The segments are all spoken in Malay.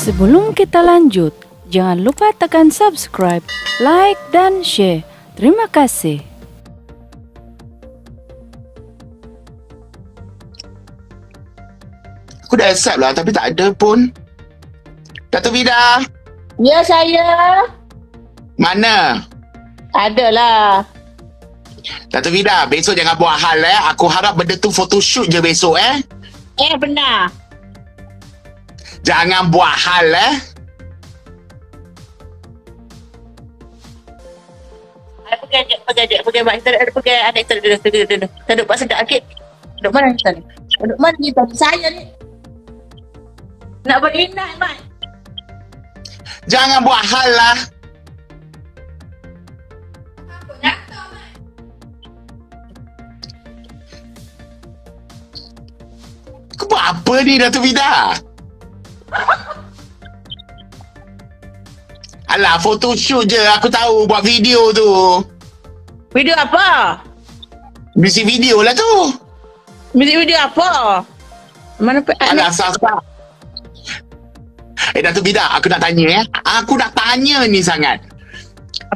Sebelum kita lanjut, jangan lupa tekan subscribe, like, dan share. Terima kasih. Aku dah accept lah tapi tak ada pun. Datuk Vida, Ya, saya. mana? Adalah. Datuk Vida, besok jangan buat hal Aku harap benda tu photoshoot je besok Benar. Jangan buat hal Pergi mak kita ada pergi adik kita duduk. Kita duduk sedap sikit. Duduk mana kita ni? Duduk mana kita? Saya ni. Nak berinat mak. Jangan buat hal lah. Kau buat apa ni Datuk Vida? Alah, photoshoot je. Aku tahu buat video tu. Video apa? Music video lah tu. Music video apa? Mana Alah, sasa. Datuk Vida, aku nak tanya Aku nak tanya ni sangat.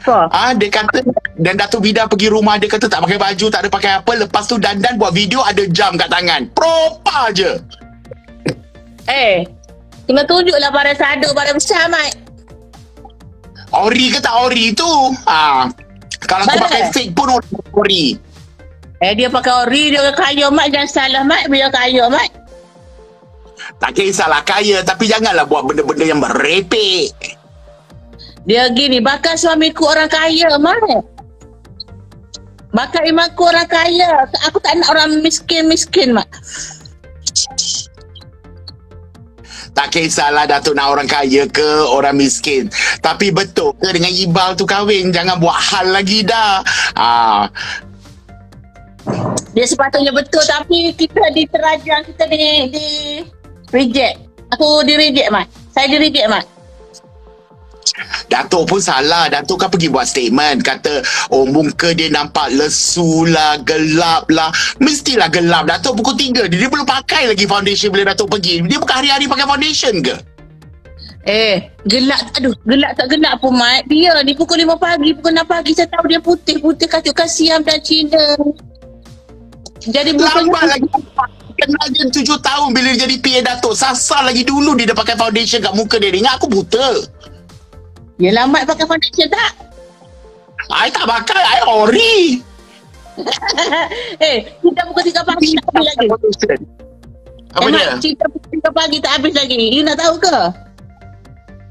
Apa? Dia kata, dan Datuk Vida pergi rumah, dia kata tak pakai baju, tak ada pakai apa. Lepas tu dandan buat video ada jam kat tangan. Proper je. Kena tunjuklah barang sadu, barang besar mat. Ori ke tak ori tu? Kalau aku pakai fake pun ori. Dia pakai ori, dia orang kaya mat. Jangan salah mat, dia kaya mat. Tak kisahlah kaya, tapi janganlah buat benda-benda yang merepek. Dia gini, bakal suamiku orang kaya mat. Bakal imanku orang kaya. Aku tak nak orang miskin-miskin mat. Tak kisahlah Datuk nak orang kaya ke orang miskin. Tapi betul ke dengan Ibal tu kahwin? Jangan buat hal lagi dah. Dia sepatutnya betul, tapi kita diterajang, kita di reject. Aku di reject mat. Saya di reject mat. Datuk pun salah. Datuk kan pergi buat statement. Kata, muka dia nampak lesu lah, gelap lah. Mestilah gelap. Datuk pukul 3. Dia belum pakai lagi foundation bila Datuk pergi. Dia bukan hari-hari pakai foundation ke? Gelap. Aduh, gelap tak gelap pun mat. Dia ni pukul 5 pagi, pukul 6 pagi. Saya tahu dia putih-putih kacuk kasiam dan Cina. Jadi lambat lagi. Kenal dia 7 tahun bila dia jadi PA Datuk. Sasar lagi dulu dia dah pakai foundation kat muka dia. Ingat aku buta. Ya lambat pakai foundation tak? I tak pakai, I ori. Kita pukul 3 pagi tak habis lagi. Apa dia? Kita pukul 3 pagi tak habis lagi. You nak tahu ke?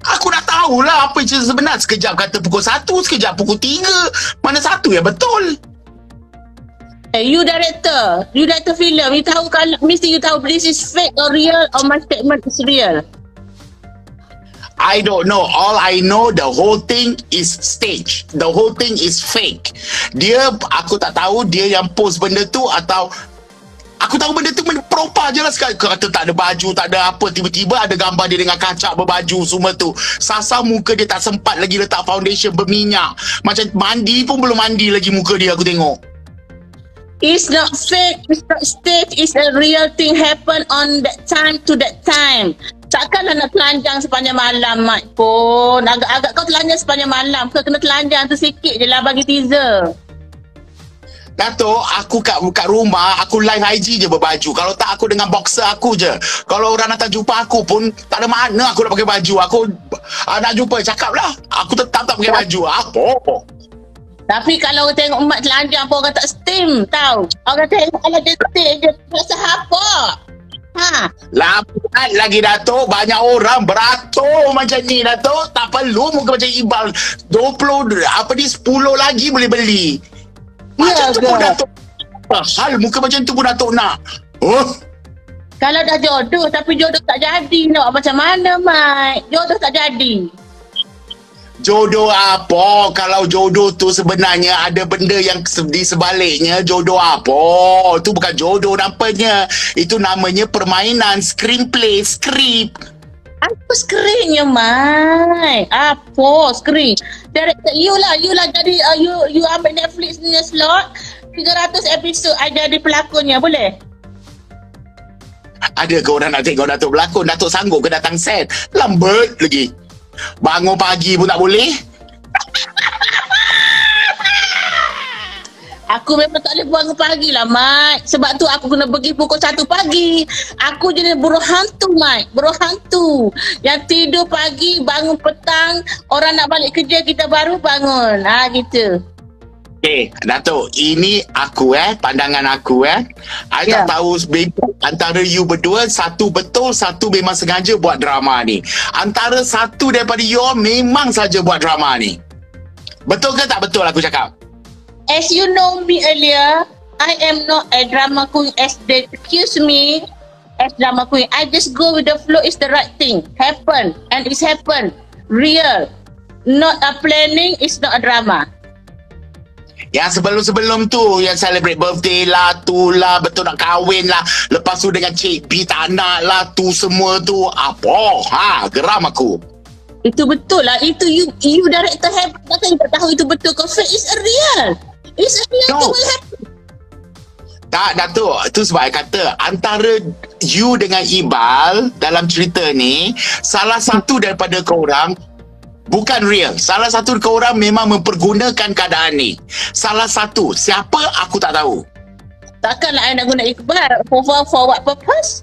Aku nak tahulah apa cerita sebenar. Sekejap kata pukul 1, sekejap pukul 3. Mana satu yang betul? You director filem. You tahu kan, mesti you tahu this is fake or real, or my statement is real. I don't know. All I know, the whole thing is stage. The whole thing is fake. Aku tak tahu dia yang post benda tu atau aku tahu benda tu benda proper je lah sekali. Kata tak ada baju, tak ada apa. Tiba-tiba ada gambar dia dengan kacak berbaju semua tu. Sasa muka dia tak sempat lagi letak foundation berminyak. Macam mandi pun belum mandi lagi muka dia aku tengok. It's not fake, it's not stage, it's a real thing happen on that time to that time. Takkanlah nak telanjang sepanjang malam mat pun. Agak-agak kau telanjang sepanjang malam ke? Kena telanjang tu sikit je lah bagi teaser. Datuk, aku kat rumah, aku live IG je berbaju. Kalau tak, aku dengan boxer aku je. Kalau orang datang jumpa aku pun, tak ada mana aku nak pakai baju. Aku nak jumpa, cakap lah. Aku tetap tak pakai baju. Apa? Tapi kalau orang tengok mat telanjang pun orang tak steam tau. Orang tengok kalau dia steam je, rasa apa? Lambat lagi Datuk. Banyak orang beratur macam ni Datuk. Tak perlu muka macam Ibal 20 10 lagi boleh beli. Macam tu pun Datuk. Hal muka macam tu pun Datuk nak. Kalau dah jodoh tapi jodoh tak jadi, nak macam mana mat? Jodoh tak jadi. Jodoh apa? Kalau jodoh tu sebenarnya ada benda yang di sebaliknya. Jodoh apa? Tu bukan jodoh nampaknya. Itu namanya permainan, screenplay, skrip. Apa skrinnya mai? Apa skrin? Director you lah jadi you ambil Netflix punya slot 300 episod I jadi pelakonnya, boleh? Ada ke orang nak tengok Datuk berlakon? Datuk sanggup ke datang set? Lambat lagi. Bangun pagi pun tak boleh. Aku memang tak boleh bangun pagi lah, Mat. Sebab tu aku kena pergi pukul 1 pagi. Aku jenis buruh hantu, Mat. Buruh hantu. Yang tidur pagi, bangun petang. Orang nak balik kerja, kita baru bangun. Gitu. Okay, Datuk, ini aku pandangan aku I tak tahu antara you berdua, satu betul, satu memang sengaja buat drama ni. Antara satu daripada you memang saja buat drama ni. Betul ke tak betul aku cakap? As you know me earlier, I am not a drama queen as they accuse me as drama queen. I just go with the flow, is the right thing. Happen, and it's happen. Real. Not a planning, it's not a drama. Yang sebelum-sebelum tu, yang celebrate birthday lah, tu lah, betul nak kahwin lah. Lepas tu dengan Cik B tak nak lah, tu semua tu. Apa? Geram aku. Itu betul lah. Itu you director hebat. Takkan you tak tahu itu betul ke? It's a real. It's a real thing will happen. Tak, Datuk. Itu sebab saya kata, antara you dengan Iqbal dalam cerita ni, salah satu daripada korang bukan real. Salah satu korang memang mempergunakan keadaan ni. Salah satu. Siapa, aku tak tahu. Takkanlah I nak guna Iqbal. For what purpose?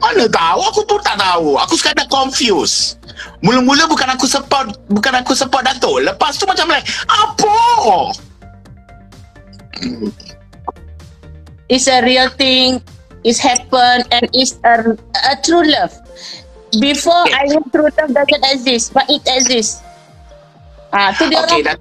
Mana tahu, aku pun tak tahu. Aku sekadar confused. Mula-mula bukan aku support Datuk. Lepas tu macam like, apa? It's a real thing. It's happened and it's a true love. Before I know true love doesn't exist, but it exists. Tu dia orang.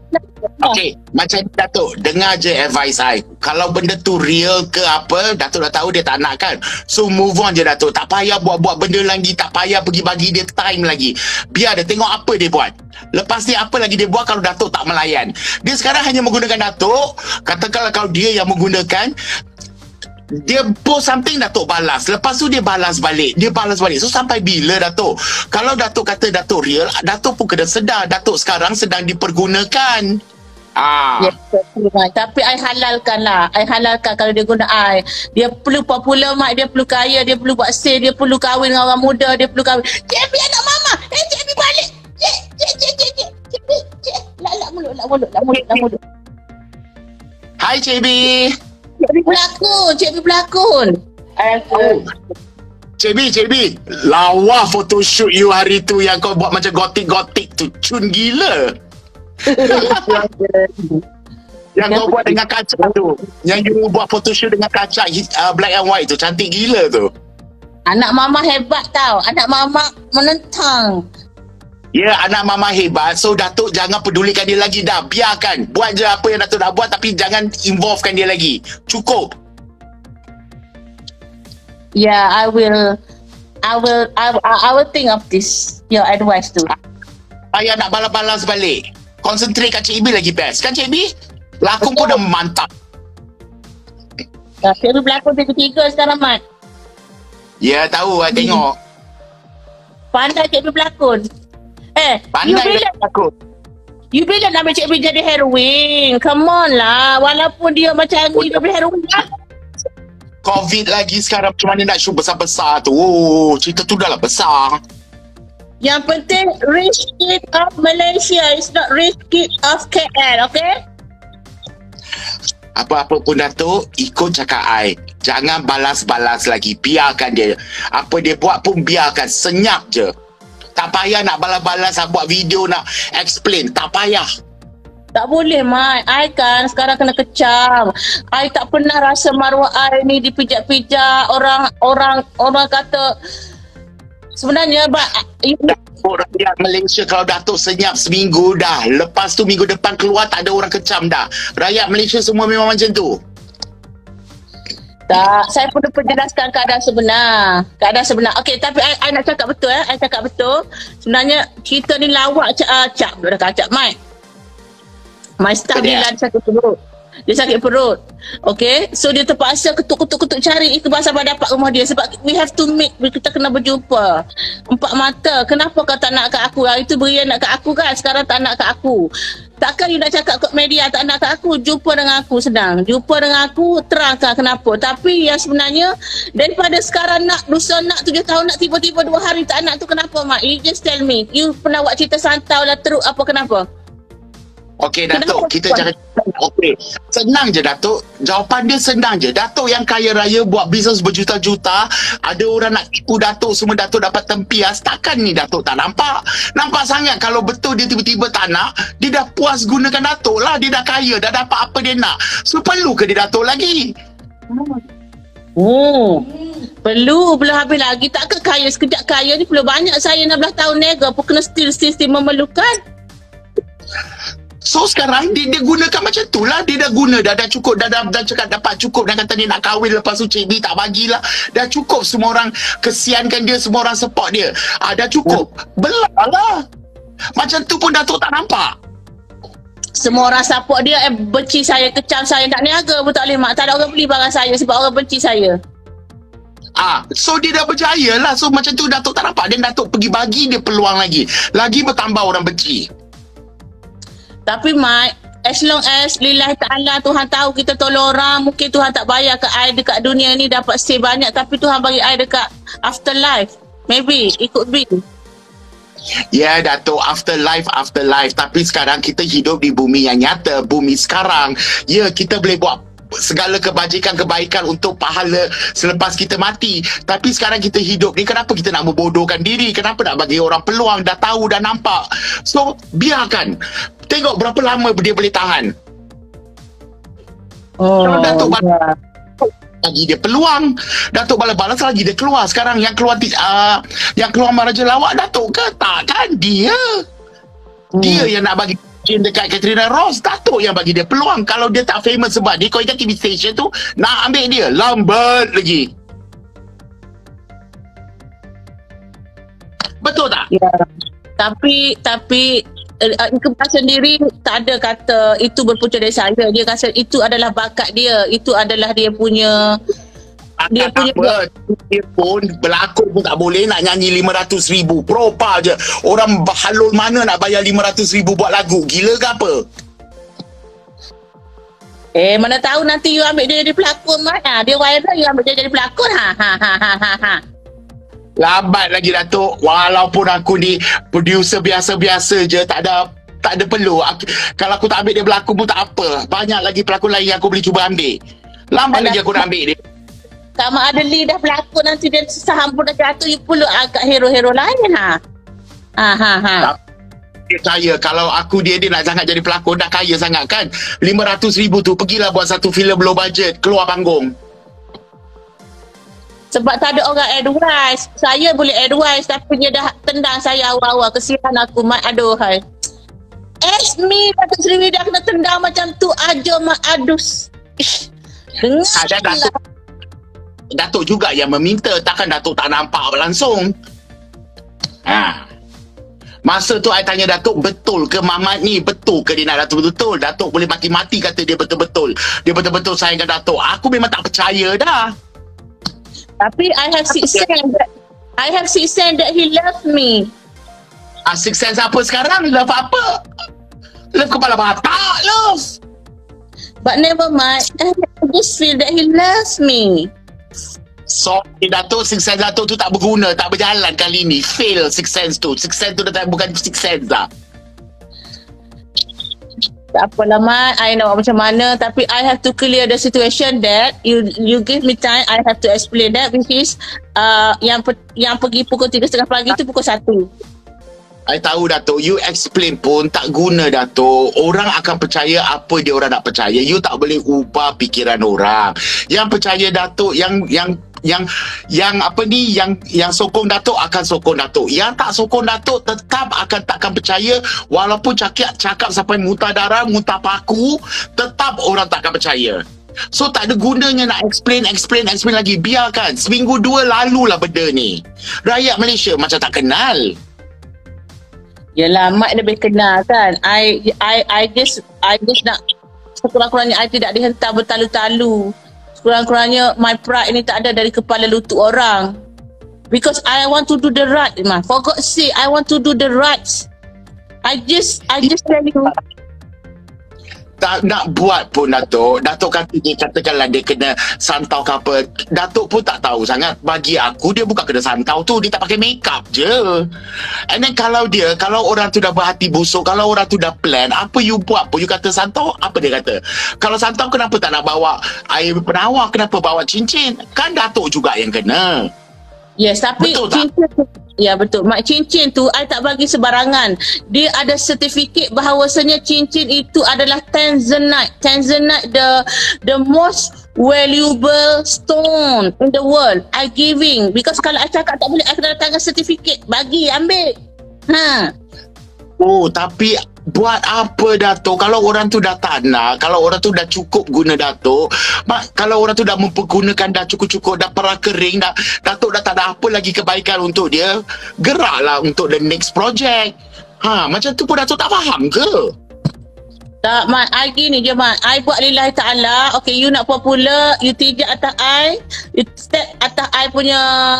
Okay, macam Datuk, dengar je advice I. Kalau benda tu real ke apa, Datuk dah tahu dia tak nak kan. So move on je Datuk. Tak payah buat-buat benda lagi, tak payah pergi bagi dia time lagi. Biar dia tengok apa dia buat. Lepas ni apa lagi dia buat kalau Datuk tak melayan. Dia sekarang hanya menggunakan Datuk. Katakanlah kalau dia yang menggunakan, dia post something, Datuk balas. Lepas tu dia balas balik. So sampai bila Datuk? Kalau Datuk kata Datuk real, Datuk pun kena sedar Datuk sekarang sedang dipergunakan. Yes, tapi I halalkan lah. I halalkan kalau dia guna I. Dia perlu popular, Mak. Dia perlu kaya. Dia perlu buat sale. Dia perlu kahwin dengan orang muda. Dia perlu kahwin. Cik B anak mama. Cik B balik. Cik. Lak mulut. Hai Cik B. Cik B pelakon. Cik B, lawa photoshoot you hari tu yang kau buat macam gotik-gotik tu. Cun gila. Yang kau buat dengan kaca tu. Yang you buat photoshoot dengan kaca black and white tu. Cantik gila tu. Anak mama hebat tau. Anak mama menentang. Ya, anak mama hebat. So Datuk jangan pedulikan dia lagi dah. Biarkan. Buat je apa yang Datuk nak buat, tapi jangan involvekan dia lagi. Cukup. Yeah, I will think of this. Your advice tu. Ayah nak balas-balas balik. Concentrate kat Cik B lagi best. Kan Cik B? Lakon pun dah mantap. Cik B berlakon ketiga sekarang, Mat. Ya, tahu. I tengok. Pandai Cik B berlakon. Pandai berlakon. You bila nak ambil Cik B jadi heroin? Come on lah. Walaupun dia macam ni, dia boleh heroin lah. COVID lagi sekarang, macam mana nak show besar-besar tu. Oh, cerita tu dah lah besar. Yang penting, rich kid of Malaysia. It's not rich kid of KL, okay? Apa-apa pun Datuk, ikut cakap I. Jangan balas-balas lagi. Biarkan dia. Apa dia buat pun biarkan. Senyap je. Tak payah nak balas-balas, buat video nak explain. Tak payah. Tak boleh, Mat. I kan sekarang kena kecam. I tak pernah rasa maruah I ni dipijak-pijak. Orang kata sebenarnya rakyat Malaysia kalau Datuk senyap seminggu dah. Lepas tu minggu depan keluar tak ada orang kecam dah. Rakyat Malaysia semua memang macam tu. Tak, saya perlu penjelaskan keadaan sebenar. Okey, tapi I nak cakap betul I cakap betul. Sebenarnya cerita ni lawak Cak Mat. My staff ni lah satu dulu. Dia sakit perut. Okay. So dia terpaksa ketuk cari ikhbar sampai dapat rumah dia. Sebab we have to meet. Kita kena berjumpa. Empat mata. Kenapa kau tak nak kat aku? Hari tu Brian nak kat aku kan. Sekarang tak nak kat aku. Takkan you nak cakap kat media tak nak kat aku? Jumpa dengan aku senang. Jumpa dengan aku terangkan kenapa. Tapi yang sebenarnya daripada sekarang nak lusa nak 7 tahun nak tiba-tiba 2 hari tak nak tu kenapa mak? You just tell me. You pernah buat cerita santau lah teruk apa kenapa? Okey Datuk, kita jangan. Okey, senang je Datuk. Jawapan dia senang je. Datuk yang kaya raya buat bisnes berjuta-juta, ada orang nak tipu Datuk, semua Datuk dapat tempias. Takkan ni Datuk tak nampak? Nampak sangat kalau betul dia tiba-tiba tak nak, dia dah puas gunakan Datuk lah. Dia dah kaya, dah dapat apa dia nak. So perlu ke dia Datuk lagi? Perlu habis lagi. Tak ke kaya sekejap kaya ni perlu banyak. Saya 16 tahun nega pun kena still memerlukan. So sekarang dia gunakan macam tu lah. Dia dah guna dah cukup, dah cakap dapat cukup. Dan kata dia nak kahwin, lepas tu Cik B tak bagilah. Dah cukup, semua orang kesiankan dia, semua orang support dia. Dah cukup. Belah lah. Macam tu pun Datuk tak nampak. Semua orang support dia, benci saya, kecam saya, tak niaga pun tak boleh mak. Tak ada orang beli barang saya sebab orang benci saya. So dia dah berjaya lah. So macam tu Datuk tak nampak. Dan Datuk pergi bagi dia peluang lagi. Lagi bertambah orang benci. Tapi Mat, as long as lillahi ta'ala Tuhan tahu kita tolong orang, mungkin Tuhan tak bayar ke I dekat dunia ni dapat stay banyak, tapi Tuhan bagi I dekat afterlife. Maybe, it could be. Ya Datuk, afterlife. Tapi sekarang kita hidup di bumi yang nyata, bumi sekarang. Ya, kita boleh buat segala kebaikan untuk pahala selepas kita mati. Tapi sekarang kita hidup ni, kenapa kita nak membodohkan diri? Kenapa nak bagi orang peluang? Dah tahu, dah nampak. So, biarkan. Tengok berapa lama dia boleh tahan. Kalau Datuk bagi dia peluang, Datuk balas-balas lagi dia keluar. Sekarang yang keluar Maharaja Lawak Datuk ke? Tak kan? Dia yang nak bagi dekat Katrina Ross. Datuk yang bagi dia peluang. Kalau dia tak famous sebab dia, kau ingat TV station tu nak ambil dia lambat lagi. Betul tak? Ya. Tapi Iqbal sendiri tak ada kata itu berpunca dari saya. Dia kata itu adalah bakat dia. Itu adalah dia punya dia pun berlakon pun tak boleh, nak nyanyi 500,000 propa je. Orang halul mana nak bayar 500,000 buat lagu? Gila ke apa? Mana tahu nanti you ambil dia jadi pelakon Mat. Dia viral, you ambil dia jadi pelakon. Lambat lagi Datuk. Walaupun aku ni producer biasa-biasa je, tak ada perlu. Kalau aku tak ambil dia berlakon pun tak apa. Banyak lagi pelakon lain yang aku boleh cuba ambil. Lambat lagi aku nak ambil dia. Kalau Adeli dah berlakon, nanti dia saham pun dah jatuh, you perlu agak hero-hero lain. Saya kalau aku dia nak sangat jadi pelakon, dah kaya sangat kan. 500,000 tu pergilah buat satu filem low budget, keluar panggung. Sebab tak ada orang advice. Saya boleh advice, tapi dia dah tendang saya awal-awal. Kesian aku Mat. Aduh hai. Me Datuk Seri dah kena tendang macam tu aja Mat. Adus. Datuk juga yang meminta. Takkan Datuk tak nampak langsung. Masa tu I tanya Datuk, betul ke Mamat ni? Betul ke dia nak Datuk betul-betul? Datuk boleh mati-mati kata dia betul-betul. Dia betul-betul sayangkan Datuk. Aku memang tak percaya dah. Tapi I have sixth sense that he loves me. Sixth sense apa sekarang? Love apa? Love kepala batak, love. But never mind. I just feel that he loves me. So, Datuk, sixth sense Datuk tu tak berguna, tak berjalan kali ni. Fail sixth sense tu. Sixth sense tu dah bukan sixth sense dah. Tak apalah Mat, I nak buat macam mana, tapi I have to clear the situation that you give me time, I have to explain that, which is yang pergi pukul 3:30 pagi tu pukul 1. I tahu Datuk, you explain pun tak guna Datuk. Orang akan percaya apa dia orang nak percaya. You tak boleh ubah fikiran orang. Yang percaya Datuk, yang sokong Datuk akan sokong Datuk. Yang tak sokong Datuk tetap takkan percaya. Walaupun cakap sampai muntah darah, muntah paku, tetap orang takkan percaya. So tak ada gunanya nak explain lagi. Biarkan. Seminggu 2 lalulah benda ni. Rakyat Malaysia macam tak kenal. Yelah Mat lebih kenal kan. I just nak sekurang-kurangnya I tidak dihentak bertalu-talu. Sekurang-kurangnya my pride ni tak ada dari kepala lutut orang. Because I want to do the right, man. For God's sake, I want to do the right. I just tell you. Tak nak buat pun Datuk kata dia, katakanlah dia kena santau ke apa, Datuk pun tak tahu sangat. Bagi aku dia bukan kena santau tu, dia tak pakai makeup je. And then kalau orang tu dah berhati busuk, kalau orang tu dah plan, apa you buat pun you kata santau, apa dia kata? Kalau santau kenapa tak nak bawa air penawar, kenapa bawa cincin? Kan Datuk juga yang kena. Yes, tapi betul cincin tu, ya betul. Mak, cincin tu I tak bagi sebarangan. Dia ada sertifikat bahawasanya cincin itu adalah Tanzanite. Tanzanite the most valuable stone in the world. I giving because kalau I cakap tak boleh, I kena datangkan sertifikat. Bagi, ambil. Oh, tapi buat apa Datuk? Kalau orang tu dah tak nak, kalau orang tu dah cukup guna Datuk, kalau orang tu dah mempergunakan, dah cukup-cukup, dah perah kering, Datuk dah tak ada apa lagi kebaikan untuk dia, geraklah untuk the next project. Macam tu pun Datuk tak faham ke? Tak, Mat. I gini je, Mat. I buat lillahi ta'ala. Okay, you nak popular, you tijak atas I. You step atas I punya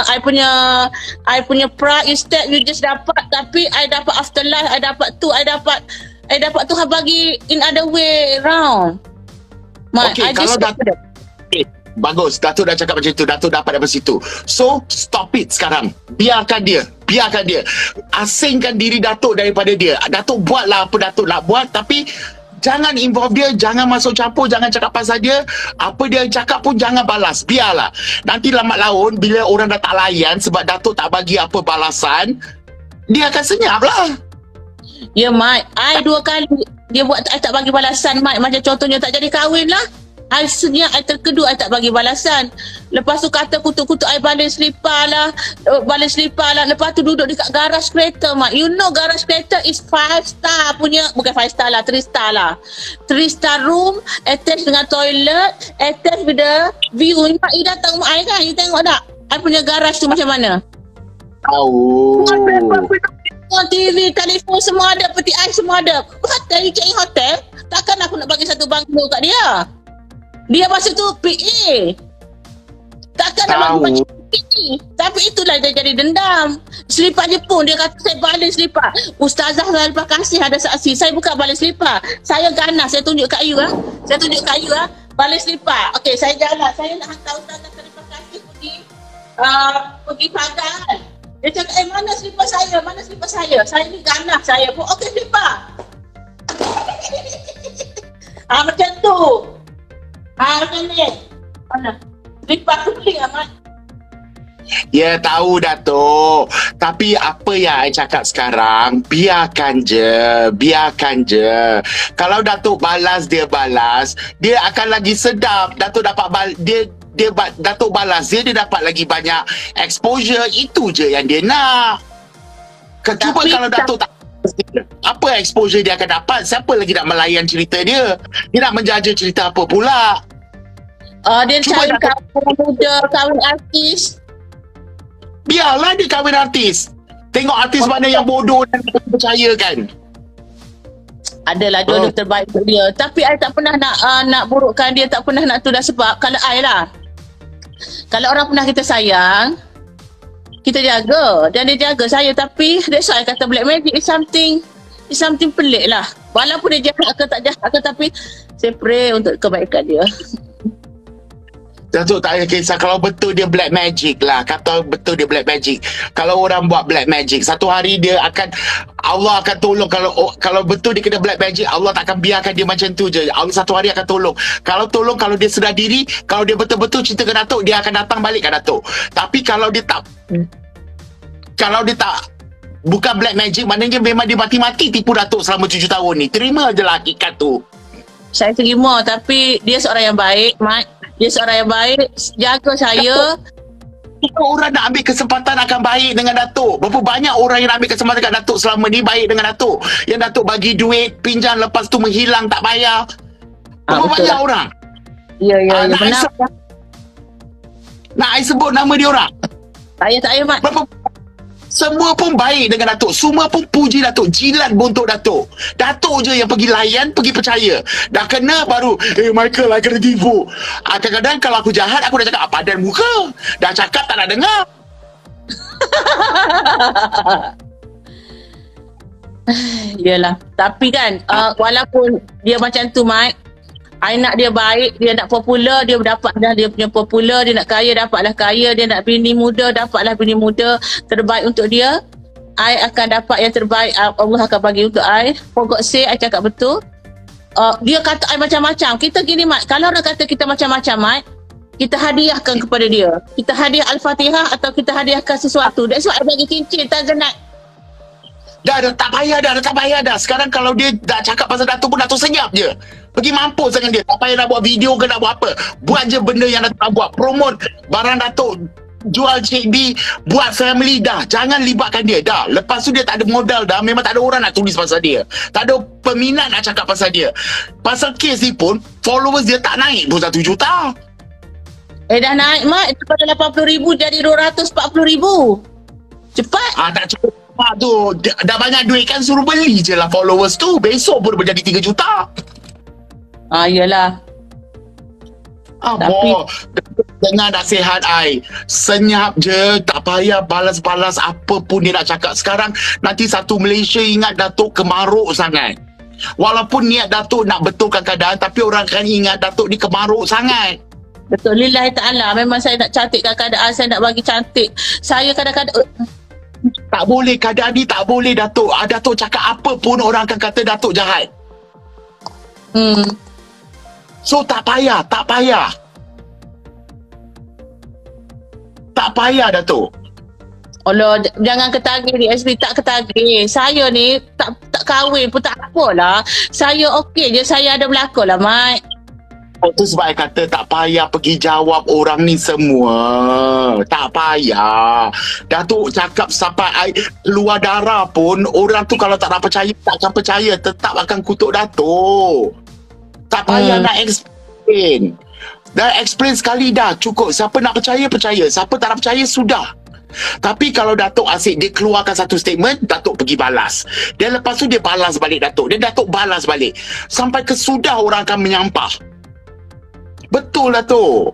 pride. You step, you just dapat. Tapi I dapat afterlife, I dapat Tuhan bagi in other way round. Mat, okay, I kalau just Datuk... Bagus, Datuk dah cakap macam tu, Datuk dapat dari situ. So, stop it sekarang. Biarkan dia. Asingkan diri Datuk daripada dia. Datuk buatlah apa Datuk nak buat, tapi jangan involve dia, jangan masuk campur, jangan cakap pasal dia. Apa dia cakap pun jangan balas. Biarlah. Nanti lambat laun bila orang dah tak layan sebab Datuk tak bagi apa balasan, dia akan senyap lah. Ya, Mat. I 2 kali dia buat I tak bagi balasan, Mat. Macam contohnya tak jadi kahwin lah. I senyap, I terkedu, I tak bagi balasan. Lepas tu kata kutuk-kutuk I balik selipar lah. Lepas tu duduk dekat garaj kereta, Mat. You know garaj kereta is 5 star punya. Bukan 5 star lah, 3 star lah. 3 star room, attached dengan toilet, attached with the view. Mak, you datang rumah I kan? You tengok tak? I punya garaj tu macam mana? Oh. TV, telefon semua ada. Peti I semua ada. Hotel, you check in hotel. Takkan aku nak bagi satu banglo kat dia. Dia masa tu PA. Takkan nak bagi macam PA. Tapi itulah dia jadi dendam. Selipar je pun dia kata saya balik selipar. Ustazah Zalifah Kasih ada saksi. Saya bukan balik selipar. Saya ganas. Saya tunjuk kat you . Saya tunjuk kat you . Balik selipar. Okey, saya jalan. Saya nak hantar Ustazah Zalifah Kasih pergi pagar. Dia cakap, mana selipar saya? Mana selipar saya? Saya ni ganas saya pun. Okey, selipar. Macam tu. Macam ni. Mana? Selipar tu beli Mat. Ya, tahu Datuk. Tapi apa yang I cakap sekarang, biarkan je. Kalau Datuk balas, dia akan lagi sedap. Datuk dapat Datuk balas dia dapat lagi banyak exposure. Itu je yang dia nak. Cuba kalau Datuk tak, apa exposure dia akan dapat? Siapa lagi nak melayan cerita dia? Dia nak menjaja cerita apa pula? Dia cari kahwin muda, kahwin artis. Biarlah dia kahwin artis. Tengok artis mana yang bodoh dan tak percaya kan. Adalah jodoh terbaik untuk dia. Tapi I tak pernah nak burukkan dia, tak pernah nak tu dah. Sebab kalau I lah, kalau orang pernah kita sayang, kita jaga dan dia jaga saya. Tapi that's why I kata black magic is something pelik lah. Walaupun dia jahat ke tak jahat ke, tapi saya pray untuk kebaikan dia. Datuk tak payah kisah kalau betul dia black magic lah. Kata betul dia black magic. Kalau orang buat black magic, satu hari Allah akan tolong. Kalau betul dia kena black magic, Allah tak akan biarkan dia macam tu je. Allah satu hari akan tolong. Kalau dia sedar diri, kalau dia betul-betul cinta ke Datuk, dia akan datang balik ke Datuk. Tapi kalau dia tak bukan black magic, maknanya memang dia mati-mati tipu Datuk selama 7 tahun ni. Terima je lah hakikat tu. Saya terima, tapi dia seorang yang baik, Mat. Dia seorang yang baik, jaga saya. Berapa orang nak ambil kesempatan akan baik dengan Datuk? Berapa banyak orang yang nak ambil kesempatan kat Datuk selama ni baik dengan Datuk? Yang Datuk bagi duit, pinjam, lepas tu menghilang, tak bayar. Berapa banyak orang? Ya, benar. Nak I sebut nama dia orang? Tak payah, Mat. Berapa? Semua pun baik dengan Datuk. Semua pun puji Datuk. Jilat bontot Datuk. Datuk je yang pergi layan, pergi percaya. Dah kena baru, Michael lah kena tipu. Kadang-kadang kalau aku jahat, aku dah cakap, padan muka. Dah cakap tak nak dengar. Yelah. Tapi kan, walaupun dia macam tu, Mat, I nak dia baik, dia nak popular, dia dapat dah dia punya popular, dia nak kaya, dapatlah kaya, dia nak bini muda, dapatlah bini muda. Terbaik untuk dia, I akan dapat yang terbaik, Allah akan bagi untuk I. For God's sake, I cakap betul. Dia kata I macam-macam. Kita gini, Mat, kalau orang kata kita macam-macam, Mat, kita hadiahkan kepada dia. Kita hadiah Al-Fatihah atau kita hadiahkan sesuatu. That's why I bagi cincin, Tazanat. Dah tak payah dah. Sekarang kalau dia dah cakap pasal Datuk pun, Datuk senyap je. Pergi mampus dengan dia. Tak payah nak buat video ke nak buat apa. Buat je benda yang Datuk nak buat. Promote barang Datuk, jual Cik B, buat family dah. Jangan libatkan dia dah. Lepas tu dia tak ada modal dah. Memang tak ada orang nak tulis pasal dia. Tak ada peminat nak cakap pasal dia. Pasal kes ni pun, followers dia tak naik pun 1 juta. Dah naik, Mat. Daripada 80,000 jadi 240,000. Cepat. Tak cukup. Tu dah banyak duit kan, suruh beli je lah followers tu. Besok pun menjadi 3 juta. Yelah. Tapi dengar nasihat I, senyap je, tak payah balas-balas apa pun dia nak cakap. Sekarang nanti satu Malaysia ingat Datuk kemaruk sangat. Walaupun niat Datuk nak betulkan keadaan, tapi orang akan ingat Datuk ni kemaruk sangat. Betul, lillahi ta'ala. Memang saya nak cantikkan keadaan, saya nak bagi cantik. Saya kadang-kadang tak boleh, keadaan ni tak boleh Datuk. Datuk cakap apa pun orang akan kata Datuk jahat. So tak payah. Tak payah Datuk. Allah, jangan ketagih di SP, tak ketagih. Saya ni tak kahwin pun tak apalah. Saya okey je, saya ada berlakon lah, Mat. Tu sebab saya kata tak payah pergi jawab orang ni semua. Tak payah. Datuk cakap sampai keluar darah pun, orang tu kalau tak nak percaya, takkan percaya. Tetap akan kutuk Datuk. Tak payah nak explain. Dah explain sekali dah, cukup. Siapa nak percaya, percaya. Siapa tak nak percaya, sudah. Tapi kalau Datuk asyik dia keluarkan satu statement, Datuk pergi balas. Dan lepas tu dia balas balik Datuk. Dan Datuk balas balik. Sampai kesudah orang akan menyampah. Betul lah tu.